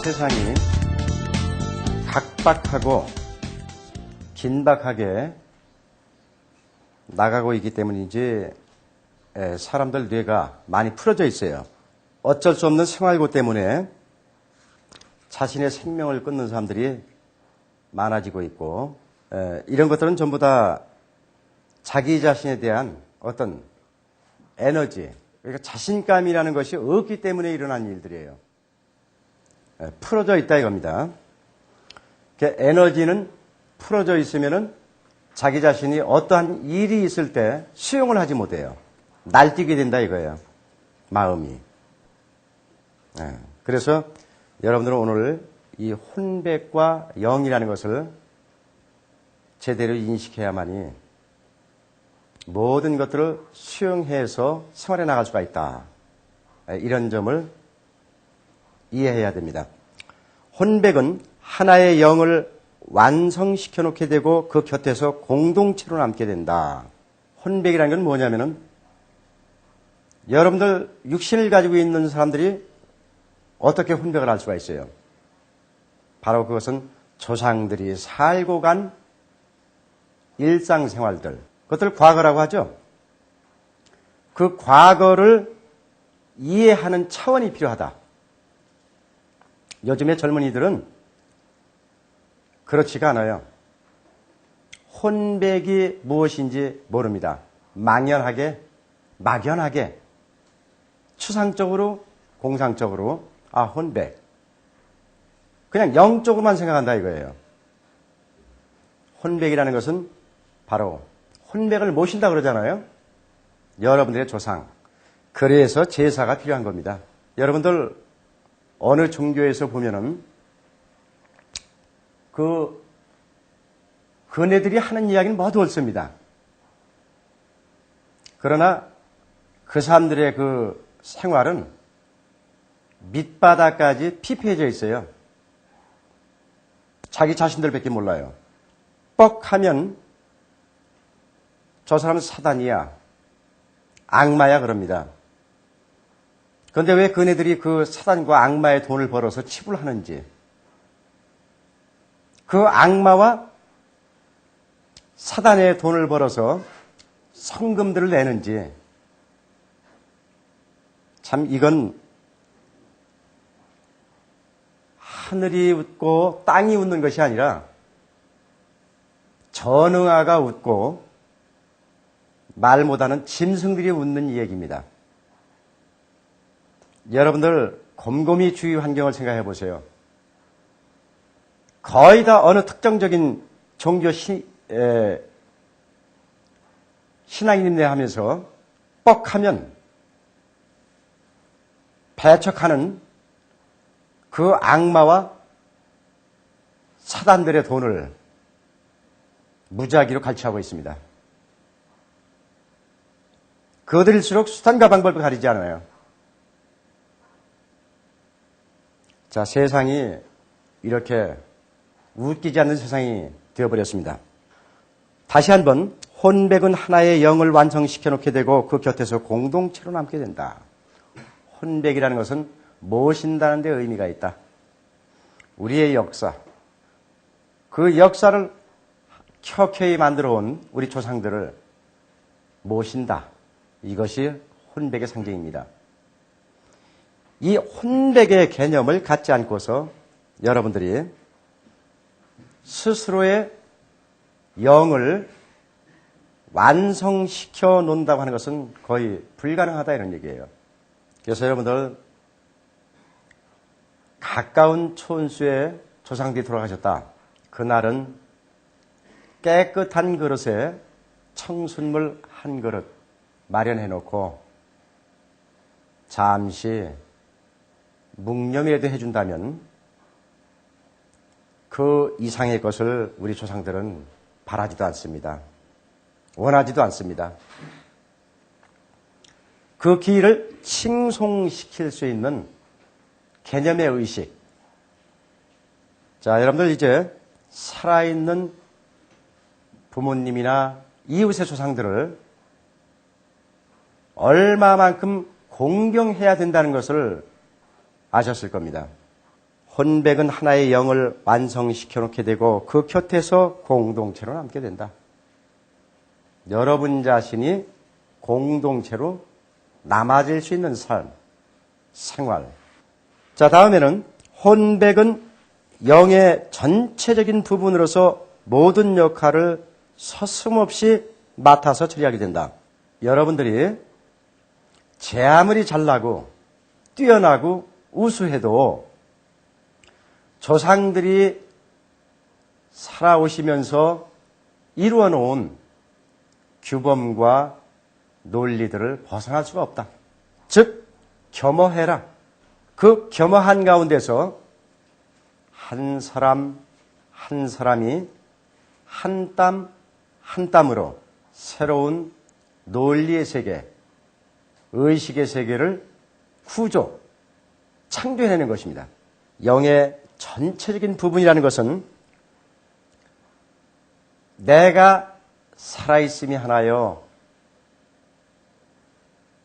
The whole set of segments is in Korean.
세상이 각박하고 긴박하게 나가고 있기 때문인지 사람들 뇌가 많이 풀어져 있어요. 어쩔 수 없는 생활고 때문에 자신의 생명을 끊는 사람들이 많아지고 있고, 이런 것들은 전부 다 자기 자신에 대한 어떤 에너지, 그러니까 자신감이라는 것이 없기 때문에 일어난 일들이에요. 풀어져 있다 이겁니다. 에너지는 풀어져 있으면은 자기 자신이 어떠한 일이 있을 때 수용을 하지 못해요. 날뛰게 된다 이거예요. 마음이. 그래서 여러분들은 오늘 이 혼백과 영이라는 것을 제대로 인식해야만이 모든 것들을 수용해서 생활해 나갈 수가 있다. 이런 점을 이해해야 됩니다. 혼백은 하나의 영을 완성시켜 놓게 되고 그 곁에서 공동체로 남게 된다. 혼백이라는 건 뭐냐면은 여러분들 육신을 가지고 있는 사람들이 어떻게 혼백을 할 수가 있어요? 바로 그것은 조상들이 살고 간 일상생활들, 그것들 과거라고 하죠. 그 과거를 이해하는 차원이 필요하다. 요즘의 젊은이들은 그렇지가 않아요. 혼백이 무엇인지 모릅니다. 막연하게, 추상적으로, 공상적으로, 혼백. 그냥 영적으로만 생각한다 이거예요. 혼백이라는 것은 바로 혼백을 모신다 그러잖아요. 여러분들의 조상. 그래서 제사가 필요한 겁니다. 여러분들 어느 종교에서 보면은 그네들이 하는 이야기는 모두 옳습니다. 그러나 그 사람들의 그 생활은 밑바닥까지 피폐해져 있어요. 자기 자신들밖에 몰라요. 뻑하면 저 사람은 사단이야, 악마야 그럽니다. 그런데 왜 그네들이 그 사단과 악마의 돈을 벌어서 치불하는지, 그 악마와 사단의 돈을 벌어서 성금들을 내는지, 참 이건 하늘이 웃고 땅이 웃는 것이 아니라 전응아가 웃고 말 못하는 짐승들이 웃는 얘기입니다. 여러분들 곰곰이 주위 환경을 생각해 보세요. 거의 다 어느 특정적인 종교 신앙인네 하면서 뻑하면 배척하는 그 악마와 사단들의 돈을 무작위로 갈취하고 있습니다. 그들일수록 수단과 방법을 가리지 않아요. 자, 세상이 이렇게 웃기지 않는 세상이 되어버렸습니다. 다시 한번 혼백은 하나의 영을 완성시켜 놓게 되고 그 곁에서 공동체로 남게 된다. 혼백이라는 것은 모신다는 데 의미가 있다. 우리의 역사, 그 역사를 켜켜이 만들어 온 우리 조상들을 모신다. 이것이 혼백의 상징입니다. 이 혼백의 개념을 갖지 않고서 여러분들이 스스로의 영을 완성시켜 놓는다고 하는 것은 거의 불가능하다 이런 얘기예요. 그래서 여러분들 가까운 촌수의 조상들이 돌아가셨다. 그날은 깨끗한 그릇에 청순물 한 그릇 마련해 놓고 잠시 묵념이라도 해준다면 그 이상의 것을 우리 조상들은 바라지도 않습니다. 원하지도 않습니다. 그 기회를 칭송시킬 수 있는 개념의 의식. 자, 여러분들 이제 살아있는 부모님이나 이웃의 조상들을 얼마만큼 공경해야 된다는 것을 아셨을 겁니다. 혼백은 하나의 영을 완성시켜 놓게 되고 그 곁에서 공동체로 남게 된다. 여러분 자신이 공동체로 남아질 수 있는 삶, 생활. 자, 다음에는 혼백은 영의 전체적인 부분으로서 모든 역할을 서슴없이 맡아서 처리하게 된다. 여러분들이 제 아무리 잘나고 뛰어나고 우수해도 조상들이 살아오시면서 이루어 놓은 규범과 논리들을 벗어날 수가 없다. 즉, 겸허해라. 그 겸허한 가운데서 한 사람 한 사람이 한 땀 한 땀으로 새로운 논리의 세계, 의식의 세계를 구조, 창조해내는 것입니다. 영의 전체적인 부분이라는 것은 내가 살아있음이 하나요,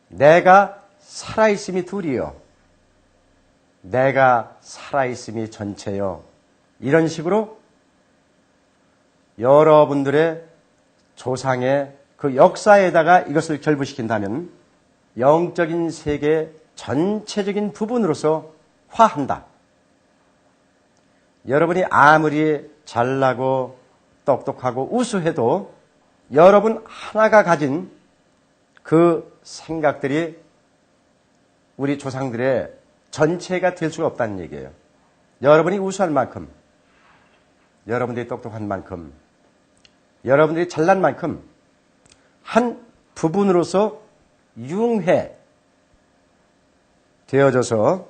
내가 살아있음이 둘이요, 내가 살아있음이 전체요. 이런 식으로 여러분들의 조상의 그 역사에다가 이것을 결부시킨다면 영적인 세계 전체적인 부분으로서 화한다. 여러분이 아무리 잘나고 똑똑하고 우수해도 여러분 하나가 가진 그 생각들이 우리 조상들의 전체가 될 수가 없다는 얘기예요. 여러분이 우수할 만큼, 여러분들이 똑똑한 만큼, 여러분들이 잘난 만큼 한 부분으로서 융해 되어져서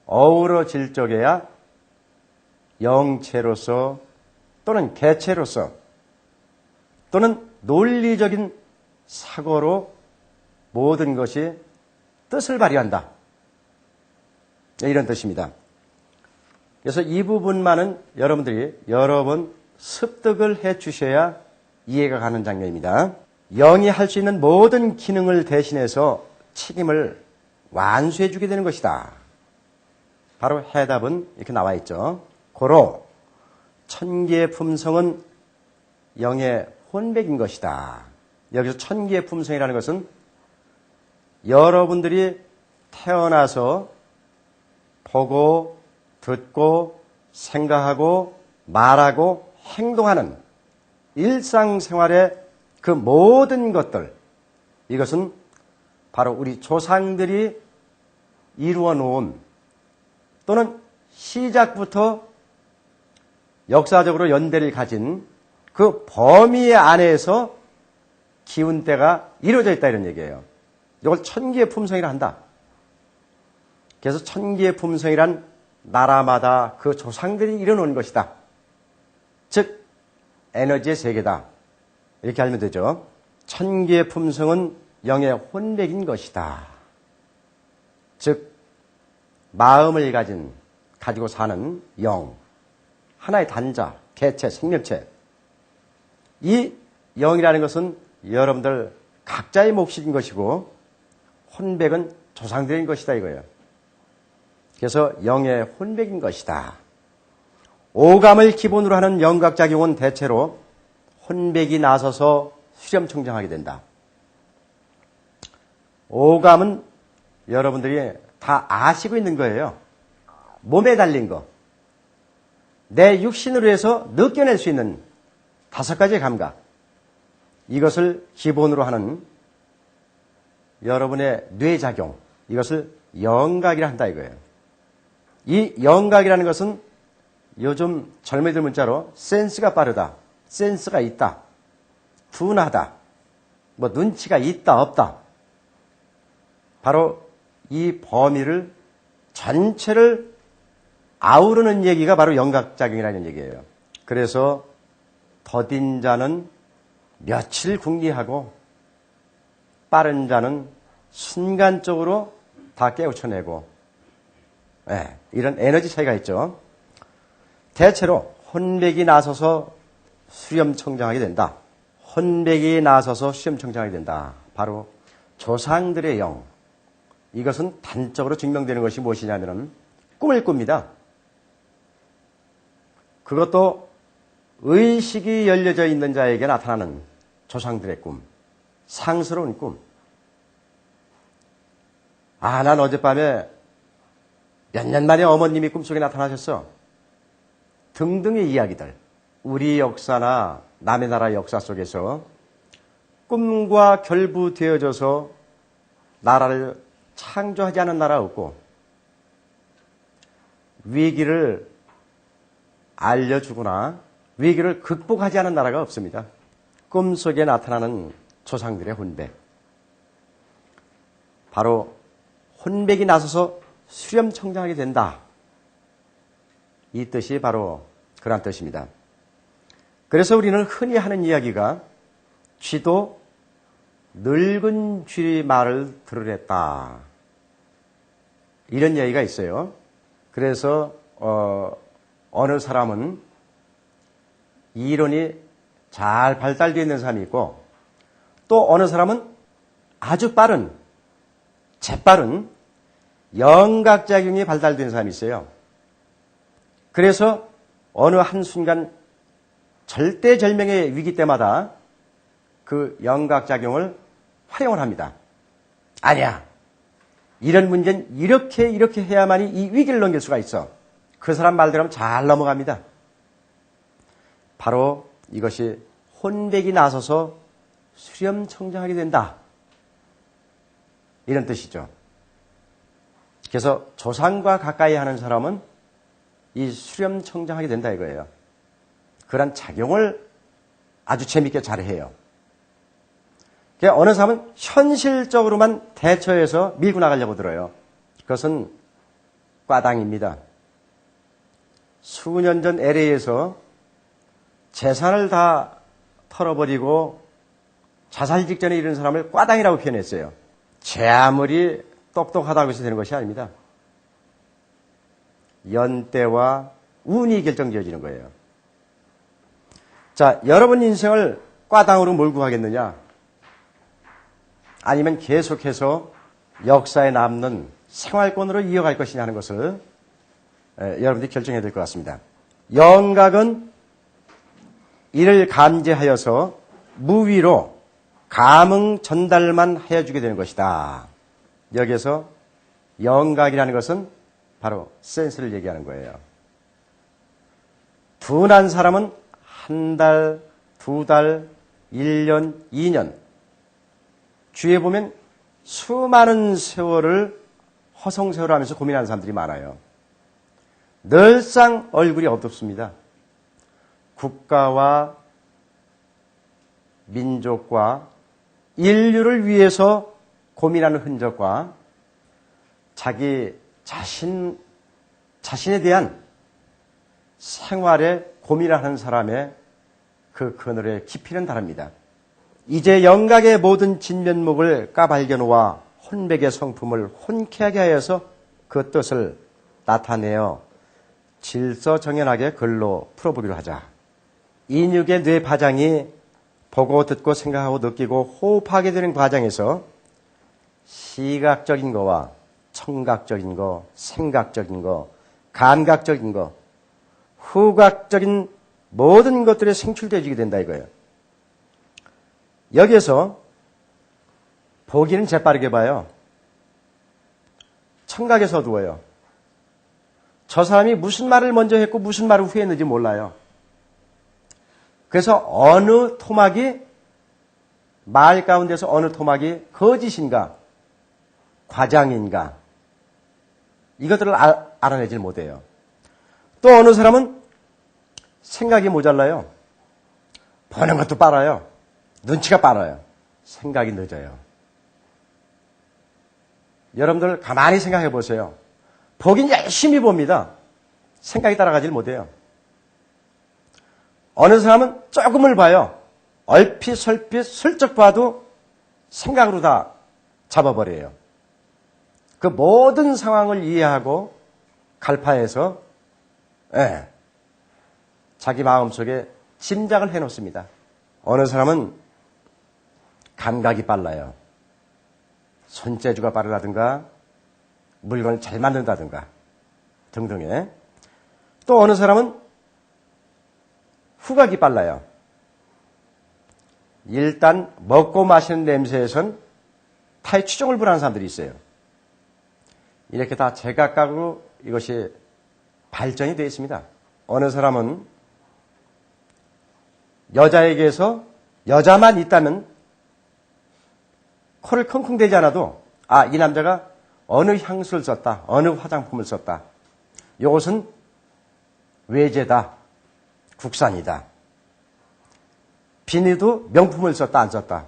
어우러질 적에야 영체로서 또는 개체로서 또는 논리적인 사고로 모든 것이 뜻을 발휘한다. 이런 뜻입니다. 그래서 이 부분만은 여러분들이 여러 번 습득을 해 주셔야 이해가 가는 장면입니다. 영이 할 수 있는 모든 기능을 대신해서 책임을 완수해 주게 되는 것이다. 바로 해답은 이렇게 나와 있죠. 고로 천기의 품성은 영의 혼백인 것이다. 여기서 천기의 품성이라는 것은 여러분들이 태어나서 보고 듣고 생각하고 말하고 행동하는 일상생활의 그 모든 것들, 이것은 바로 우리 조상들이 이루어 놓은 또는 시작부터 역사적으로 연대를 가진 그 범위 안에서 기운대가 이루어져 있다 이런 얘기예요. 이걸 천기의 품성이라 한다. 그래서 천기의 품성이란 나라마다 그 조상들이 이뤄놓은 것이다. 즉 에너지의 세계다. 이렇게 알면 되죠. 천기의 품성은 영의 혼백인 것이다. 즉 마음을 가지고 사는 영, 하나의 단자, 개체, 생명체. 이 영이라는 것은 여러분들 각자의 몫인 것이고 혼백은 조상들인 것이다 이거예요. 그래서 영의 혼백인 것이다. 오감을 기본으로 하는 영각작용은 대체로 혼백이 나서서 수렴청정하게 된다. 오감은 여러분들이 다 아시고 있는 거예요. 몸에 달린 거. 내 육신으로 해서 느껴낼 수 있는 5가지의 감각. 이것을 기본으로 하는 여러분의 뇌작용. 이것을 영각이라 한다 이거예요. 이 영각이라는 것은 요즘 젊은이들 문자로 센스가 빠르다, 센스가 있다, 둔하다, 뭐 눈치가 있다 없다. 바로 이 범위를 전체를 아우르는 얘기가 바로 영각작용이라는 얘기예요. 그래서 더딘 자는 며칠 궁리하고 빠른 자는 순간적으로 다 깨우쳐내고, 이런 에너지 차이가 있죠. 대체로 혼백이 나서서 수렴청정하게 된다. 혼백이 나서서 수렴청정하게 된다. 바로 조상들의 영. 이것은 단적으로 증명되는 것이 무엇이냐면 꿈을 꿉니다. 그것도 의식이 열려져 있는 자에게 나타나는 조상들의 꿈, 상스러운 꿈. 아, 난 어젯밤에 몇 년 만에 어머님이 꿈속에 나타나셨어. 등등의 이야기들. 우리 역사나 남의 나라 역사 속에서 꿈과 결부되어져서 나라를 창조하지 않은 나라 없고, 위기를 알려주거나 위기를 극복하지 않은 나라가 없습니다. 꿈속에 나타나는 조상들의 혼백. 바로 혼백이 나서서 수렴청정하게 된다. 이 뜻이 바로 그런 뜻입니다. 그래서 우리는 흔히 하는 이야기가 쥐도 늙은 쥐 말을 들으랬다. 이런 이야기가 있어요. 그래서 어느 사람은 이론이 잘 발달되어 있는 사람이 있고, 또 어느 사람은 아주 빠른, 재빠른 영각작용이 발달된 사람이 있어요. 그래서 어느 한순간 절대절명의 위기 때마다 그 영각작용을 활용을 합니다. 아니야, 이런 문제는 이렇게 해야만이 이 위기를 넘길 수가 있어. 그 사람 말대로 하면 잘 넘어갑니다. 바로 이것이 혼백이 나서서 수렴청정하게 된다. 이런 뜻이죠. 그래서 조상과 가까이 하는 사람은 이 수렴청정하게 된다 이거예요. 그런 작용을 아주 재밌게 잘해요. 그러니까 어느 사람은 현실적으로만 대처해서 밀고 나가려고 들어요. 그것은 과당입니다. 수년 전 LA에서 재산을 다 털어버리고 자살 직전에 이른 사람을 과당이라고 표현했어요. 제 아무리 똑똑하다고 해서 되는 것이 아닙니다. 연대와 운이 결정지어지는 거예요. 자, 여러분 인생을 과당으로 몰고 가겠느냐? 아니면 계속해서 역사에 남는 생활권으로 이어갈 것이냐 하는 것을 여러분들이 결정해야 될 것 같습니다. 영각은 이를 감지하여서 무위로 감흥 전달만 해주게 되는 것이다. 여기에서 영각이라는 것은 바로 센스를 얘기하는 거예요. 둔한 사람은 한 달, 두 달, 1년, 2년 주위에 보면 수많은 세월을 허송세월을 하면서 고민하는 사람들이 많아요. 늘상 얼굴이 어둡습니다. 국가와 민족과 인류를 위해서 고민하는 흔적과 자기 자신에 대한 생활에 고민하는 사람의 그 그늘의 깊이는 다릅니다. 이제 영각의 모든 진면목을 까발겨놓아 혼백의 성품을 혼쾌하게 하여서 그 뜻을 나타내어 질서정연하게 글로 풀어보기로 하자. 인육의 뇌 파장이 보고 듣고 생각하고 느끼고 호흡하게 되는 과정에서 시각적인 거와 청각적인 거, 생각적인 거, 감각적인 거, 후각적인 모든 것들이 생출되어지게 된다 이거예요. 여기에서 보기는 재빠르게 봐요. 청각에서 어두워요. 저 사람이 무슨 말을 먼저 했고 무슨 말을 후회했는지 몰라요. 그래서 어느 토막이 말 가운데서 어느 토막이 거짓인가 과장인가 이것들을 알아내질 못해요. 또 어느 사람은 생각이 모자라요. 보는 것도 빨라요. 눈치가 빨라요. 생각이 늦어요. 여러분들 가만히 생각해 보세요. 보긴 열심히 봅니다. 생각이 따라가질 못해요. 어느 사람은 조금을 봐요. 얼핏 설핏 슬쩍 봐도 생각으로 다 잡아버려요. 그 모든 상황을 이해하고 갈파해서 자기 마음속에 짐작을 해놓습니다. 어느 사람은 감각이 빨라요. 손재주가 빠르다든가 물건을 잘 만든다든가 등등의. 또 어느 사람은 후각이 빨라요. 일단 먹고 마시는 냄새에선 타의 추종을 불하는 사람들이 있어요. 이렇게 다 제각각으로 이것이 발전이 되어 있습니다. 어느 사람은 여자에게서 여자만 있다면 코를 킁킁대지 않아도 이 남자가 어느 향수를 썼다, 어느 화장품을 썼다. 이것은 외제다, 국산이다. 비니도 명품을 썼다, 안 썼다.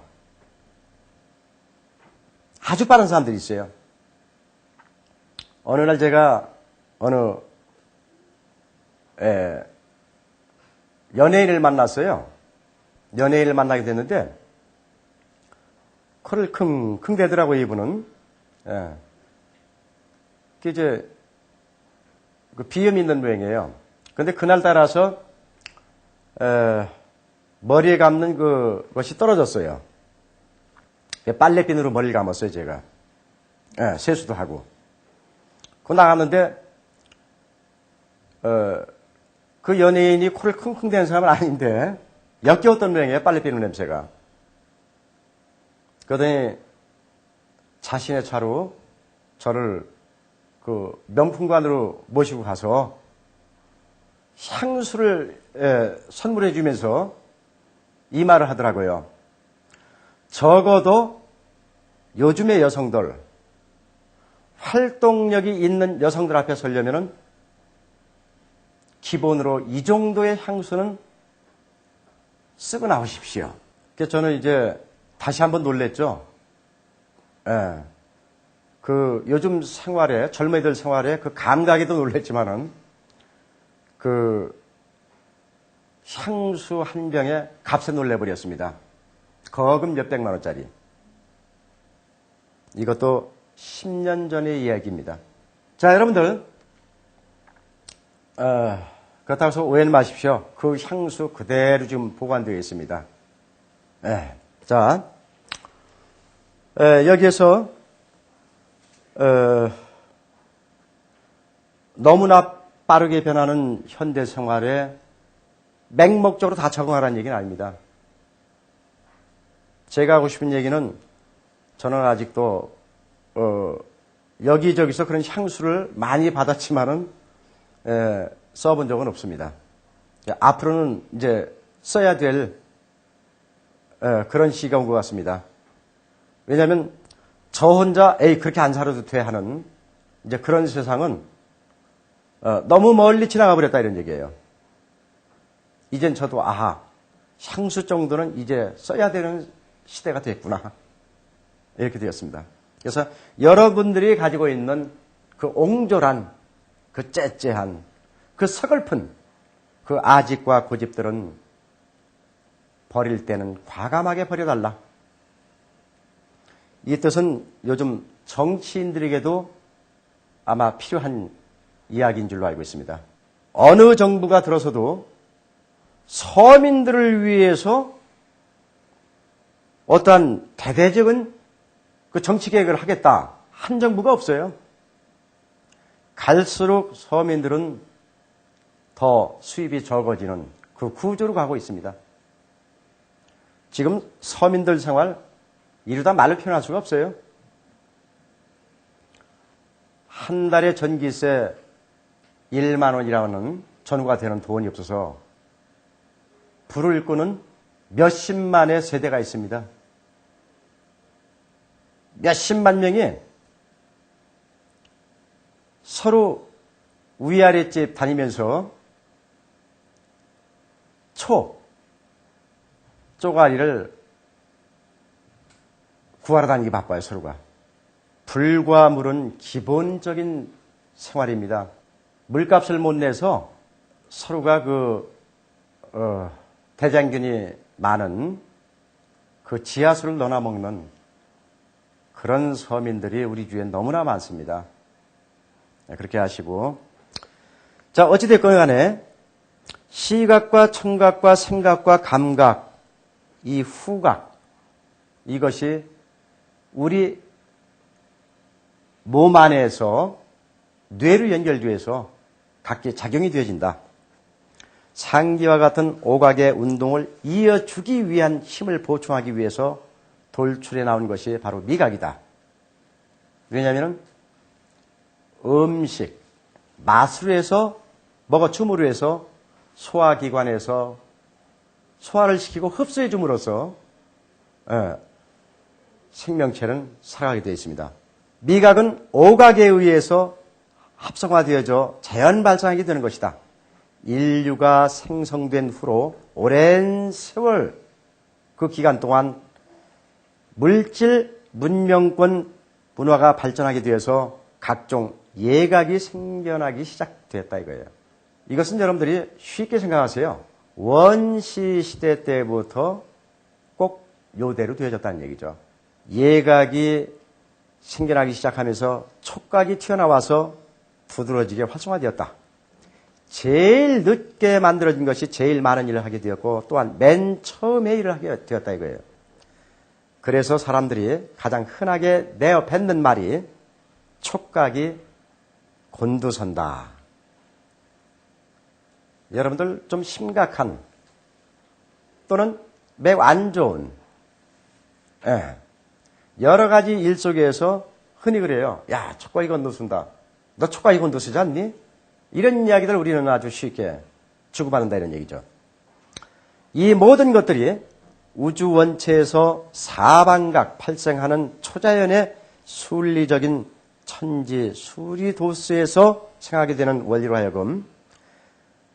아주 빠른 사람들이 있어요. 어느 날 제가 어느 연예인을 만났어요. 연예인을 만나게 됐는데 코를 킁킁 대더라고요, 이분은. 그게 이제 그 비염이 있는 모양이에요. 근데 그날 따라서 머리에 감는 그것이 떨어졌어요. 빨래비누로 머리를 감았어요, 제가. 세수도 하고. 그 나갔는데 그 연예인이 코를 킁킁 대는 사람은 아닌데 역겨웠던 모양이에요, 빨래비누 냄새가. 그러더니 자신의 차로 저를 그 명품관으로 모시고 가서 향수를 선물해 주면서 이 말을 하더라고요. 적어도 요즘의 여성들, 활동력이 있는 여성들 앞에 서려면은 기본으로 이 정도의 향수는 쓰고 나오십시오. 그래서 저는 이제 다시 한번 놀랬죠. 그 요즘 생활에, 젊은이들 생활에 그 감각에도 놀랬지만은 그 향수 한 병에 값에 놀래버렸습니다. 거금 몇백만 원짜리. 이것도 10년 전의 이야기입니다. 자, 여러분들, 그렇다고 해서 오해는 마십시오. 그 향수 그대로 지금 보관되어 있습니다. 자, 여기에서 너무나 빠르게 변하는 현대 생활에 맹목적으로 다 적응하라는 얘기는 아닙니다. 제가 하고 싶은 얘기는 저는 아직도 여기저기서 그런 향수를 많이 받았지만은 써본 적은 없습니다. 앞으로는 이제 써야 될 그런 시기가 온 것 같습니다. 왜냐하면 저 혼자 그렇게 안 살아도 돼 하는 이제 그런 세상은 너무 멀리 지나가 버렸다 이런 얘기예요. 이젠 저도 향수 정도는 이제 써야 되는 시대가 됐구나 이렇게 되었습니다. 그래서 여러분들이 가지고 있는 그 옹졸한, 그 째째한, 그 서글픈 그 아집과 고집들은 버릴 때는 과감하게 버려달라. 이 뜻은 요즘 정치인들에게도 아마 필요한 이야기인 줄로 알고 있습니다. 어느 정부가 들어서도 서민들을 위해서 어떠한 대대적인 그 정치 계획을 하겠다 한 정부가 없어요. 갈수록 서민들은 더 수입이 적어지는 그 구조로 가고 있습니다. 지금 서민들 생활 이루다 말로 표현할 수가 없어요. 한 달에 전기세 1만 원이라는 전후가 되는 돈이 없어서 불을 끄는 몇십만의 세대가 있습니다. 몇십만 명이 서로 위아랫집 다니면서 쪼가리를 구하러 다니기 바빠요, 서로가. 불과 물은 기본적인 생활입니다. 물값을 못 내서 서로가 대장균이 많은 그 지하수를 넣어 먹는 그런 서민들이 우리 주위에 너무나 많습니다. 그렇게 하시고. 자, 어찌됐건 간에 시각과 청각과 생각과 감각, 이 후각, 이것이 우리 몸 안에서 뇌로 연결되어서 각기 작용이 되어진다. 상기와 같은 오각의 운동을 이어주기 위한 힘을 보충하기 위해서 돌출해 나온 것이 바로 미각이다. 왜냐하면 음식, 맛으로 해서 먹어줌으로 해서 소화기관에서 소화를 시키고 흡수해 줌으로써 생명체는 살아가게 되어 있습니다. 미각은 오각에 의해서 합성화되어져 자연 발생하게 되는 것이다. 인류가 생성된 후로 오랜 세월 그 기간 동안 물질, 문명권, 문화가 발전하게 되어서 각종 예각이 생겨나기 시작되었다 이거예요. 이것은 여러분들이 쉽게 생각하세요. 원시 시대 때부터 꼭 요대로 되어졌다는 얘기죠. 예각이 생겨나기 시작하면서 촉각이 튀어나와서 두드러지게 활성화되었다. 제일 늦게 만들어진 것이 제일 많은 일을 하게 되었고 또한 맨 처음에 일을 하게 되었다 이거예요. 그래서 사람들이 가장 흔하게 내어 뱉는 말이 촉각이 곤두선다. 여러분들 좀 심각한 또는 매우 안 좋은 여러 가지 일 속에서 흔히 그래요. 야, 촉각이 곤두선다. 너 촉각이 곤두서지 않니? 이런 이야기들 우리는 아주 쉽게 주고받는다 이런 얘기죠. 이 모든 것들이 우주 원체에서 사방각 발생하는 초자연의 순리적인 천지 수리도수에서 생하게 되는 원리로 하여금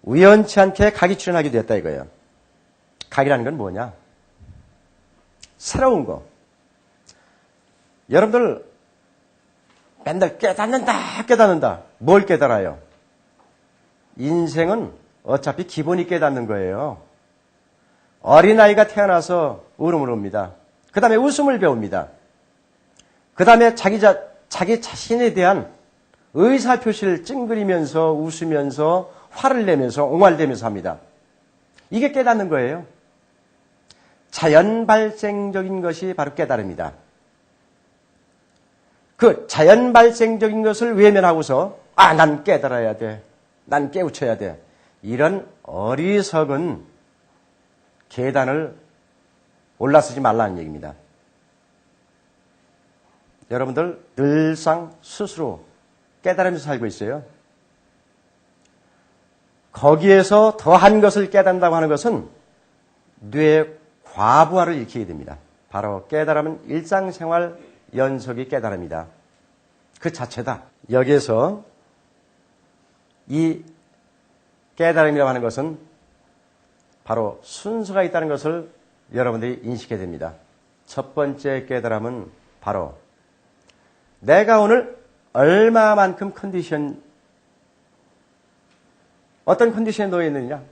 우연치 않게 각이 출현하게 되었다 이거예요. 각이라는 건 뭐냐? 새로운 거. 여러분들 맨날 깨닫는다. 뭘 깨달아요? 인생은 어차피 기본이 깨닫는 거예요. 어린아이가 태어나서 울음을 옵니다. 그 다음에 웃음을 배웁니다. 그 다음에 자기 자신에 대한 의사표시를 찡그리면서 웃으면서 화를 내면서 옹알대면서 합니다. 이게 깨닫는 거예요. 자연 발생적인 것이 바로 깨달음이다. 그 자연 발생적인 것을 외면하고서 난 깨달아야 돼. 난 깨우쳐야 돼. 이런 어리석은 계단을 올라서지 말라는 얘기입니다. 여러분들 늘상 스스로 깨달으면서 살고 있어요. 거기에서 더한 것을 깨닫는다고 하는 것은 뇌의 과부하를 일으키게 됩니다. 바로 깨달음은 일상생활 연속이 깨달음이다. 그 자체다. 여기에서 이 깨달음이라고 하는 것은 바로 순서가 있다는 것을 여러분들이 인식해야 됩니다. 첫 번째 깨달음은 바로 내가 오늘 얼마만큼 어떤 컨디션에 놓여 있느냐?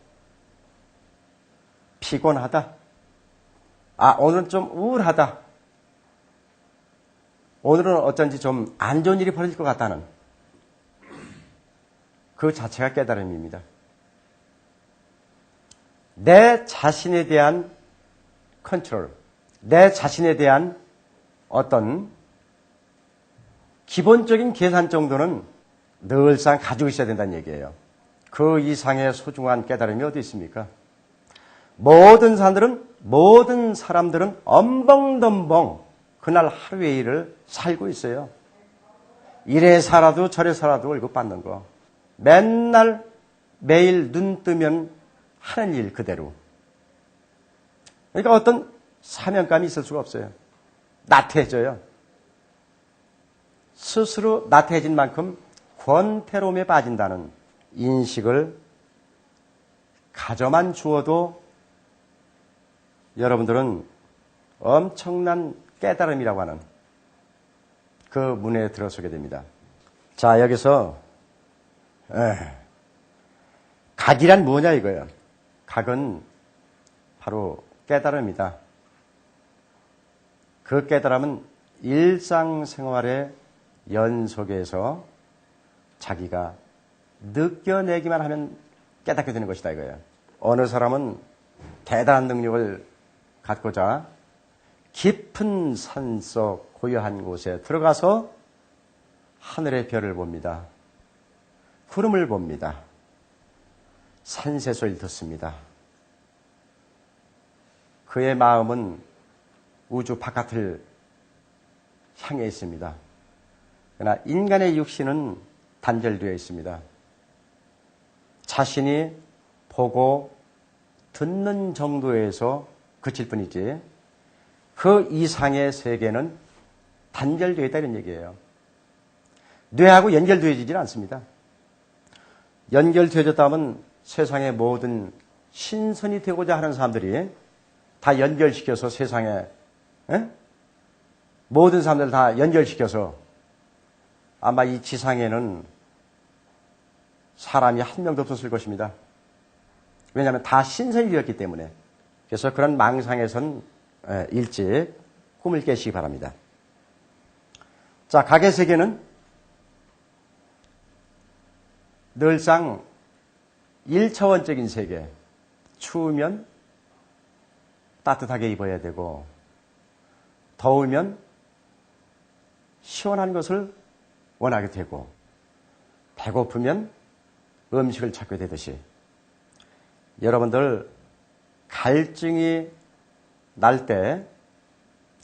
피곤하다. 오늘은 좀 우울하다. 오늘은 어쩐지 좀 안 좋은 일이 벌어질 것 같다는 그 자체가 깨달음입니다. 내 자신에 대한 컨트롤, 내 자신에 대한 어떤 기본적인 계산 정도는 늘상 가지고 있어야 된다는 얘기예요. 그 이상의 소중한 깨달음이 어디 있습니까? 모든 사람들은 엄벙덤벙 그날 하루의 일을 살고 있어요. 이래 살아도 저래 살아도 월급 받는 거. 맨날 매일 눈 뜨면 하는 일 그대로. 그러니까 어떤 사명감이 있을 수가 없어요. 나태해져요. 스스로 나태해진 만큼 권태로움에 빠진다는 인식을 가져만 주어도 여러분들은 엄청난 깨달음이라고 하는 그 문에 들어서게 됩니다. 자, 여기서 각이란 뭐냐 이거예요. 각은 바로 깨달음이다. 그 깨달음은 일상생활의 연속에서 자기가 느껴내기만 하면 깨닫게 되는 것이다 이거예요. 어느 사람은 대단한 능력을 갖고자 깊은 산속 고요한 곳에 들어가서 하늘의 별을 봅니다. 구름을 봅니다. 산새 소리를 듣습니다. 그의 마음은 우주 바깥을 향해 있습니다. 그러나 인간의 육신은 단절되어 있습니다. 자신이 보고 듣는 정도에서 그칠 뿐이지 그 이상의 세계는 단절되어 있다는 얘기예요. 뇌하고 연결되어지지는 않습니다. 연결되어졌다면 세상의 모든 신선이 되고자 하는 사람들이 다 연결시켜서 세상에 모든 사람들 다 연결시켜서 아마 이 지상에는 사람이 한 명도 없었을 것입니다. 왜냐하면 다 신선이 되었기 때문에. 그래서 그런 망상에선 일찍 꿈을 깨시기 바랍니다. 자, 각의 세계는 늘상 1차원적인 세계. 추우면 따뜻하게 입어야 되고 더우면 시원한 것을 원하게 되고 배고프면 음식을 찾게 되듯이 여러분들 갈증이 날 때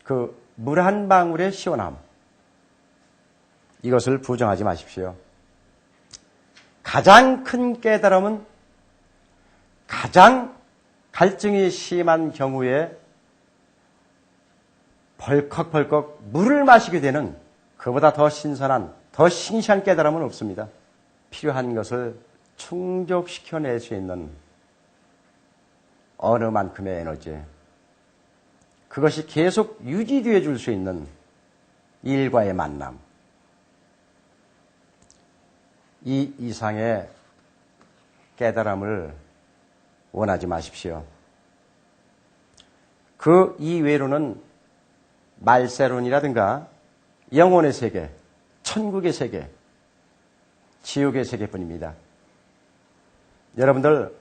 그 물 한 방울의 시원함 이것을 부정하지 마십시오. 가장 큰 깨달음은 가장 갈증이 심한 경우에 벌컥벌컥 물을 마시게 되는 그보다 더 신선한, 더 싱싱한 깨달음은 없습니다. 필요한 것을 충족시켜낼 수 있는 어느 만큼의 에너지, 그것이 계속 유지되어 줄 수 있는 일과의 만남, 이 이상의 깨달음을 원하지 마십시오. 그 이외로는 말세론이라든가 영혼의 세계, 천국의 세계, 지옥의 세계뿐입니다. 여러분들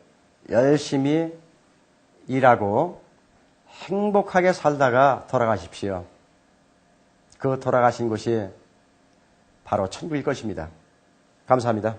열심히 일하고 행복하게 살다가 돌아가십시오. 그 돌아가신 곳이 바로 천국일 것입니다. 감사합니다.